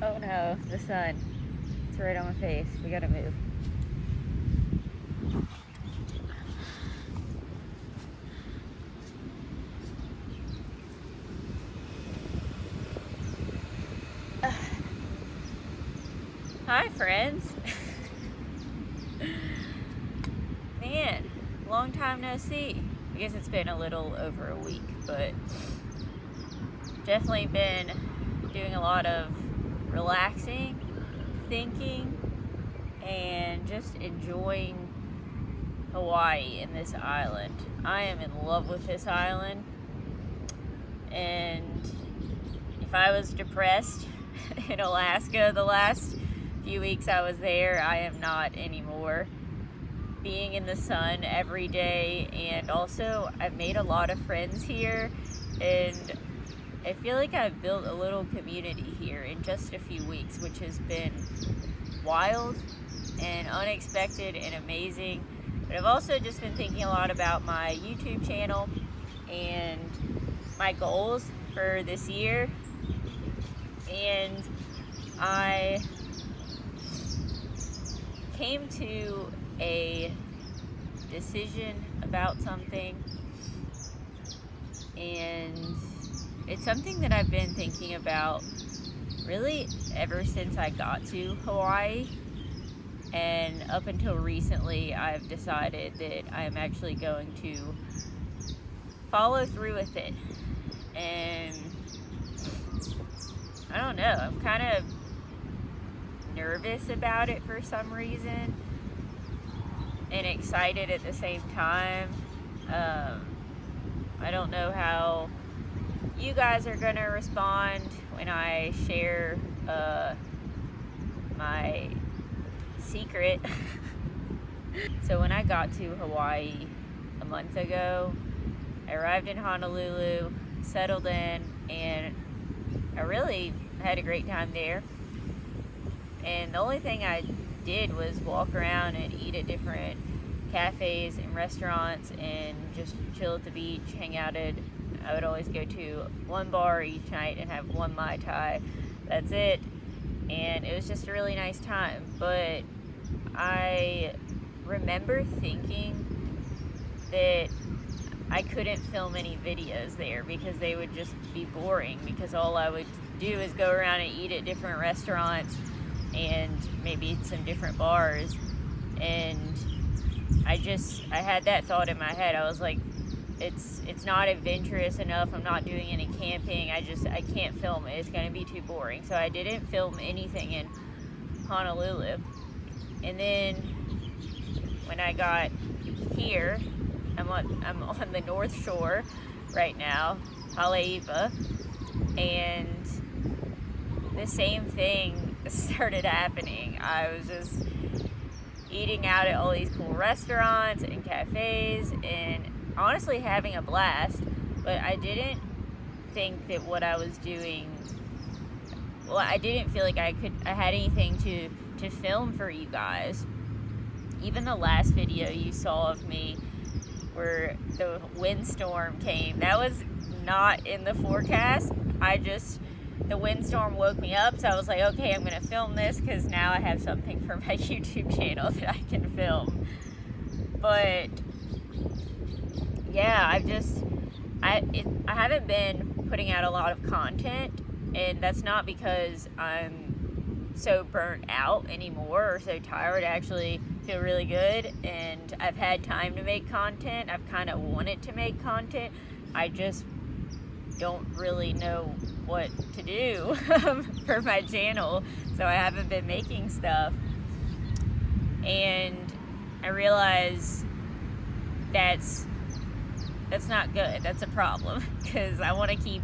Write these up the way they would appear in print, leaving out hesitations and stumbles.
Oh no, the sun. It's right on my face. We gotta move. Hi, friends. Man, long time no see. I guess it's been a little over a week, but definitely been doing a lot of relaxing, thinking, and just enjoying Hawaii and this island. I am in love with this island, and if I was depressed in Alaska the last few weeks I was there, I am not anymore. Being in the sun every day, and also I've made a lot of friends here, and I feel like I've built a little community here in just a few weeks, which has been wild and unexpected and amazing. But I've also just been thinking a lot about my YouTube channel and my goals for this year, and I came to a decision about something, and it's something that I've been thinking about really ever since I got to Hawaii, and up until recently I've decided that I'm actually going to follow through with it. And I don't know, I'm kind of nervous about it for some reason and excited at the same time. I don't know how you guys are gonna respond when I share my secret. So when I got to Hawaii a month ago, I arrived in Honolulu, settled in, and I really had a great time there. And the only thing I did was walk around and eat at different cafes and restaurants and just chill at the beach, hang out at, I would always go to one bar each night and have one Mai Tai. That's it. And it was just a really nice time. But I remember thinking that I couldn't film any videos there because they would just be boring, because all I would do is go around and eat at different restaurants and maybe some different bars. And I had that thought in my head. I was like, it's not adventurous enough. I'm not doing any camping. I can't film it. It's going to be too boring. So I didn't film anything in Honolulu. And then when I got here, I'm on the North Shore right now, Haleiwa, and the same thing started happening. I was just eating out at all these cool restaurants and cafes and honestly having a blast, but I didn't think that what I was doing, well, I didn't feel like I had anything to film for you guys. Even the last video you saw of me where the windstorm came, that was not in the forecast. The windstorm woke me up, so I was like, okay, I'm gonna film this because now I have something for my YouTube channel that I can film. But yeah, I haven't been putting out a lot of content, and that's not because I'm so burnt out anymore or so tired. I actually feel really good, and I've had time to make content. I've kind of wanted to make content. I just don't really know what to do for my channel, so I haven't been making stuff. And I realize that's not good. That's a problem, because I want to keep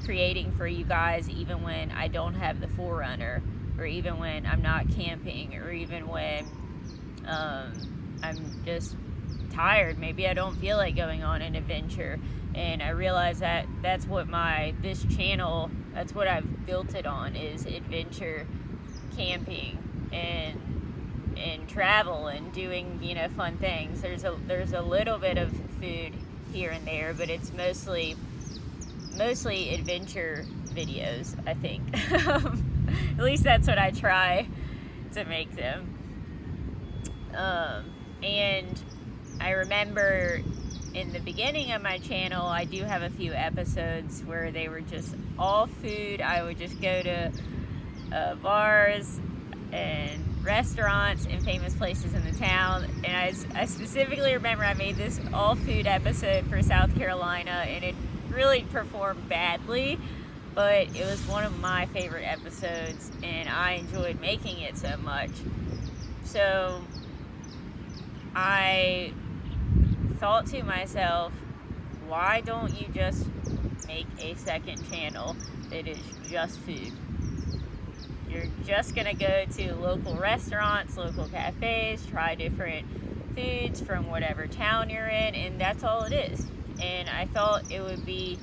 creating for you guys even when I don't have the Forerunner, or even when I'm not camping, or even when I'm just tired. Maybe I don't feel like going on an adventure. And I realize that that's what this channel, that's what I've built it on, is adventure, camping, and travel, and doing, fun things. There's a little bit of food here and there, but it's mostly adventure videos, I think. At least that's what I try to make them. And I remember in the beginning of my channel, I do have a few episodes where they were just all food. I would just go to bars and restaurants and famous places in the town. And I specifically remember I made this all food episode for South Carolina, and it really performed badly, but it was one of my favorite episodes, and I enjoyed making it so much. So I thought to myself, why don't you just make a second channel that is just food? You're just gonna go to local restaurants, local cafes, try different foods from whatever town you're in, and that's all it is. And I thought it would be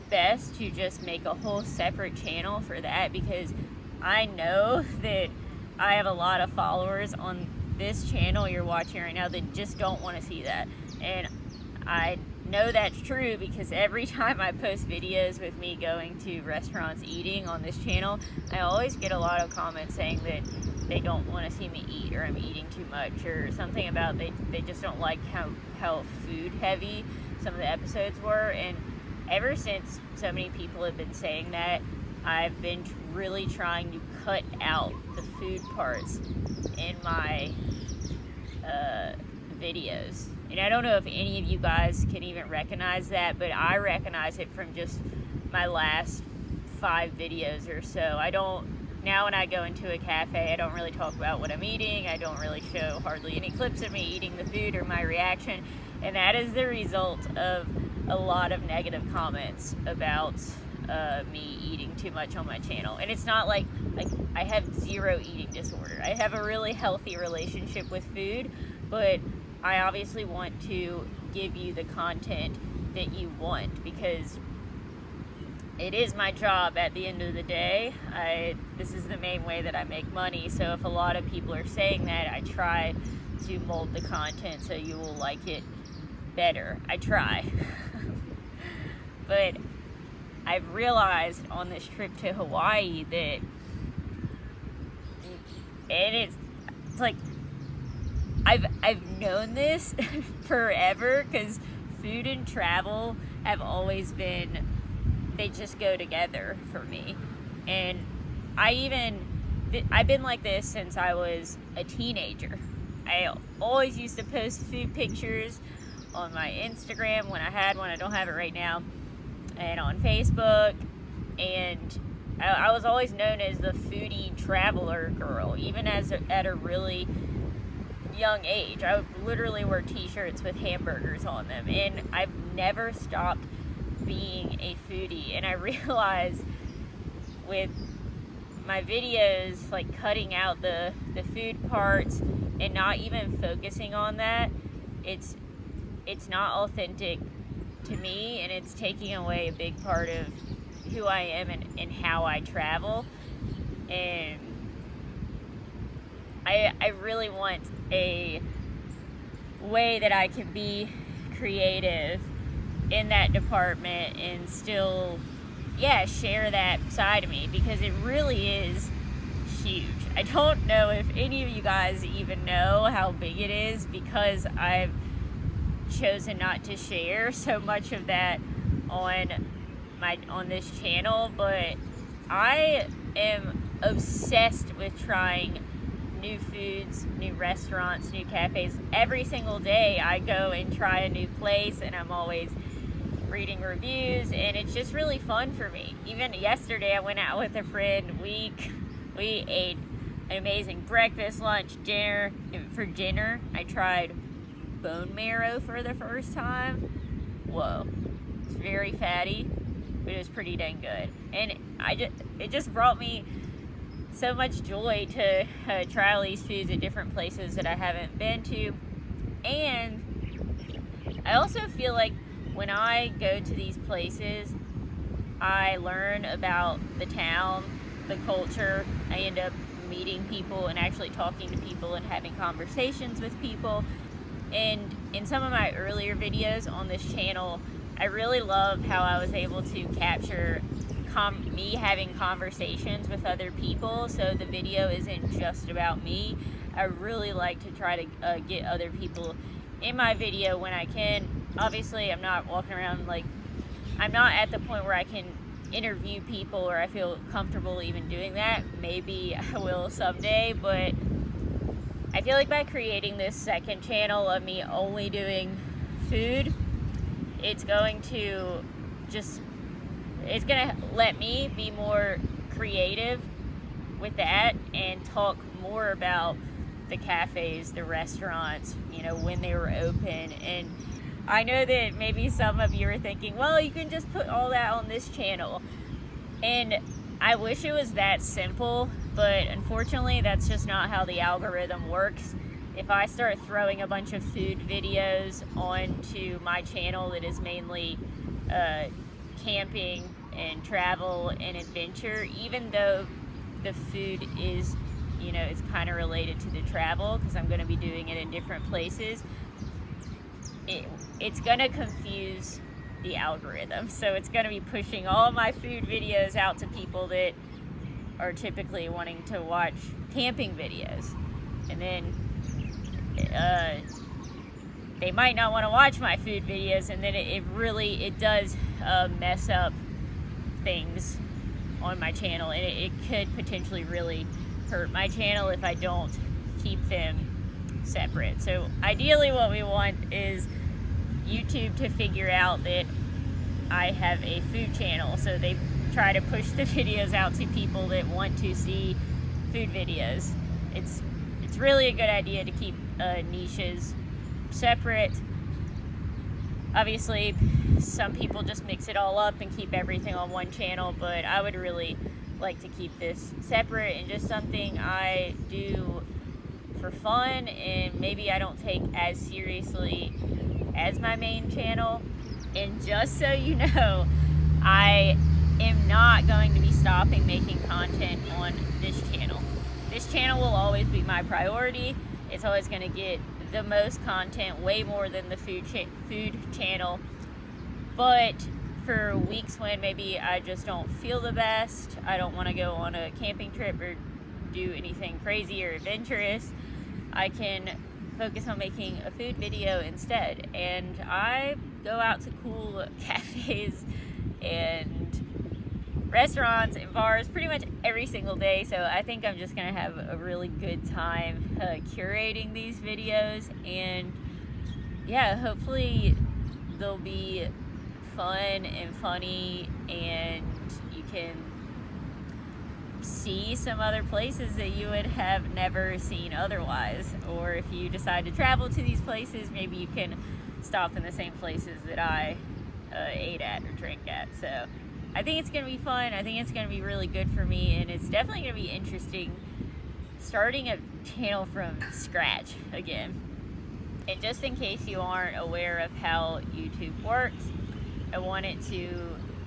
best to just make a whole separate channel for that, because I know that I have a lot of followers on this channel you're watching right now that just don't want to see that. And I know that's true because every time I post videos with me going to restaurants eating on this channel, I always get a lot of comments saying that they don't want to see me eat, or I'm eating too much, or something about they just don't like how food heavy some of the episodes were. And ever since so many people have been saying that, I've been really trying to cut out the food parts in my videos. And I don't know if any of you guys can even recognize that, but I recognize it from just my last 5 videos or so. Now when I go into a cafe, I don't really talk about what I'm eating. I don't really show hardly any clips of me eating the food or my reaction. And that is the result of a lot of negative comments about me eating too much on my channel. And it's not like I have zero eating disorder. I have a really healthy relationship with food, but I obviously want to give you the content that you want, because it is my job at the end of the day. This is the main way that I make money. So if a lot of people are saying that, I try to mold the content so you will like it better. I try. But I've realized on this trip to Hawaii that, and it's like, I've known this forever, because food and travel have always been, they just go together for me. And I've been like this since I was a teenager. I always used to post food pictures on my Instagram when I had one. I don't have it right now. And on Facebook. And I was always known as the foodie traveler girl, even at a really young age. I would literally wear t-shirts with hamburgers on them, and I've never stopped being a foodie. And I realize with my videos, like cutting out the food parts and not even focusing on that, it's not authentic to me, and it's taking away a big part of who I am and how I travel. And I really want a way that I can be creative in that department and still, share that side of me, because it really is huge. I don't know if any of you guys even know how big it is, because I've chosen not to share so much of that on this channel. But I am obsessed with trying new foods, new restaurants, new cafes. Every single day I go and try a new place, and I'm always reading reviews, and it's just really fun for me. Even yesterday I went out with a friend. We ate an amazing breakfast, lunch, dinner. For dinner I tried bone marrow for the first time. Whoa, it's very fatty, but it was pretty dang good. And it just brought me so much joy to try all these foods at different places that I haven't been to. And I also feel like when I go to these places, I learn about the town, the culture. I end up meeting people and actually talking to people and having conversations with people. And in some of my earlier videos on this channel, I really love how I was able to capture me having conversations with other people, so the video isn't just about me. I really like to try to get other people in my video when I can. Obviously, I'm not walking around like, I'm not at the point where I can interview people or I feel comfortable even doing that. Maybe I will someday, but I feel like by creating this second channel of me only doing food, it's going to let me be more creative with that and talk more about the cafes, the restaurants, you know, when they were open. And I know that maybe some of you are thinking, well, you can just put all that on this channel. And I wish it was that simple, but unfortunately that's just not how the algorithm works. If I start throwing a bunch of food videos onto my channel that is mainly camping and travel and adventure, even though the food is, you know, it's kind of related to the travel because I'm going to be doing it in different places, it's going to confuse the algorithm. So it's going to be pushing all my food videos out to people that are typically wanting to watch camping videos. And then they might not want to watch my food videos, and then it does mess up things on my channel, and it could potentially really hurt my channel if I don't keep them separate. So ideally what we want is YouTube to figure out that I have a food channel, so they try to push the videos out to people that want to see food videos. It's really a good idea to keep niches separate. Obviously, some people just mix it all up and keep everything on one channel, but I would really like to keep this separate and just something I do for fun and maybe I don't take as seriously as my main channel. And just so you know, I am not going to be stopping making content on this channel. This channel will always be my priority. It's always going to get the most content, way more than the food channel. But for weeks when maybe I just don't feel the best, I don't want to go on a camping trip or do anything crazy or adventurous, I can focus on making a food video instead. And I go out to cool cafes and restaurants and bars pretty much every single day, so I think I'm just gonna have a really good time curating these videos. And yeah, hopefully they'll be fun and funny and you can see some other places that you would have never seen otherwise. Or if you decide to travel to these places, maybe you can stop in the same places that I ate at or drank at. So I think it's going to be fun. I think it's going to be really good for me, and it's definitely going to be interesting starting a channel from scratch again. And just in case you aren't aware of how YouTube works, I wanted to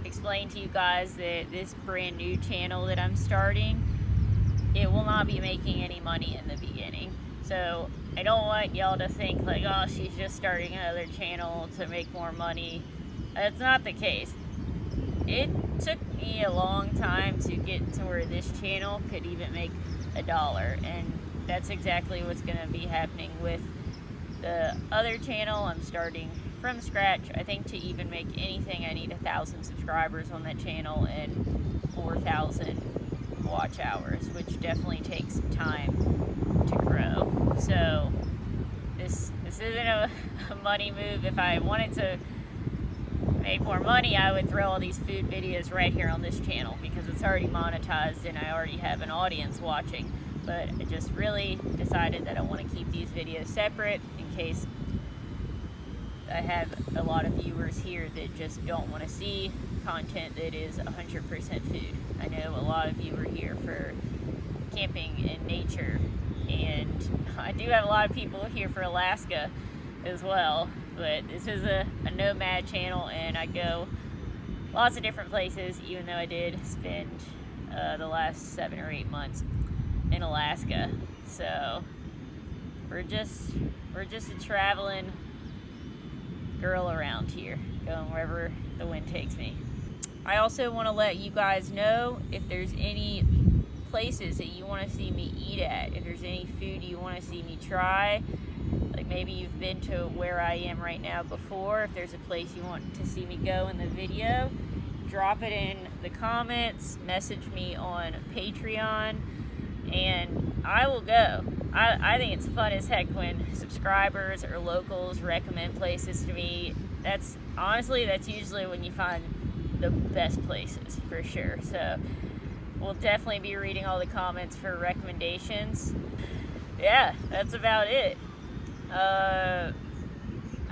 explain to you guys that this brand new channel that I'm starting, it will not be making any money in the beginning. So I don't want y'all to think like, oh, she's just starting another channel to make more money. That's not the case. It took me a long time to get to where this channel could even make $1, and that's exactly what's going to be happening with the other channel. I'm starting from scratch. I think to even make anything, I need 1,000 subscribers on that channel and 4,000 watch hours, which definitely takes time to grow. So this isn't a money move. If I wanted to make more money, I would throw all these food videos right here on this channel because it's already monetized and I already have an audience watching. But I just really decided that I want to keep these videos separate in case I have a lot of viewers here that just don't want to see content that is 100% food. I know a lot of you are here for camping and nature, and I do have a lot of people here for Alaska as well. But this is a nomad channel, and I go lots of different places, even though I did spend the last 7 or 8 months in Alaska. So we're just a traveling girl around here, going wherever the wind takes me. I also want to let you guys know if there's any places that you want to see me eat at, if there's any food you want to see me try. Like maybe you've been to where I am right now before. If there's a place you want to see me go in the video, drop it in the comments, message me on Patreon, and I will go. I think it's fun as heck when subscribers or locals recommend places to me. That's usually when you find the best places, for sure. So we'll definitely be reading all the comments for recommendations. Yeah, that's about it. I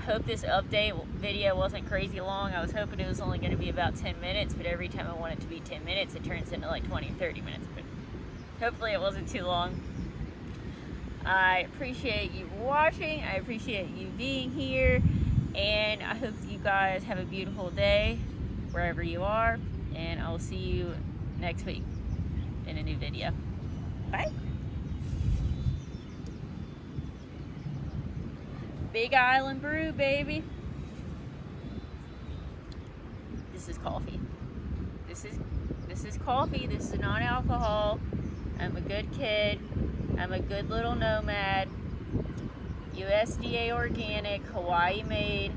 hope this update video wasn't crazy long. I was hoping it was only going to be about 10 minutes, but every time I want it to be 10 minutes, it turns into like 20 or 30 minutes. But hopefully it wasn't too long. I appreciate you watching. I appreciate you being here. And I hope you guys have a beautiful day wherever you are. And I'll see you next week in a new video. Bye. Big Island Brew, baby. This is coffee. This is coffee. This is non-alcohol. I'm a good kid. I'm a good little nomad. USDA organic, Hawaii made.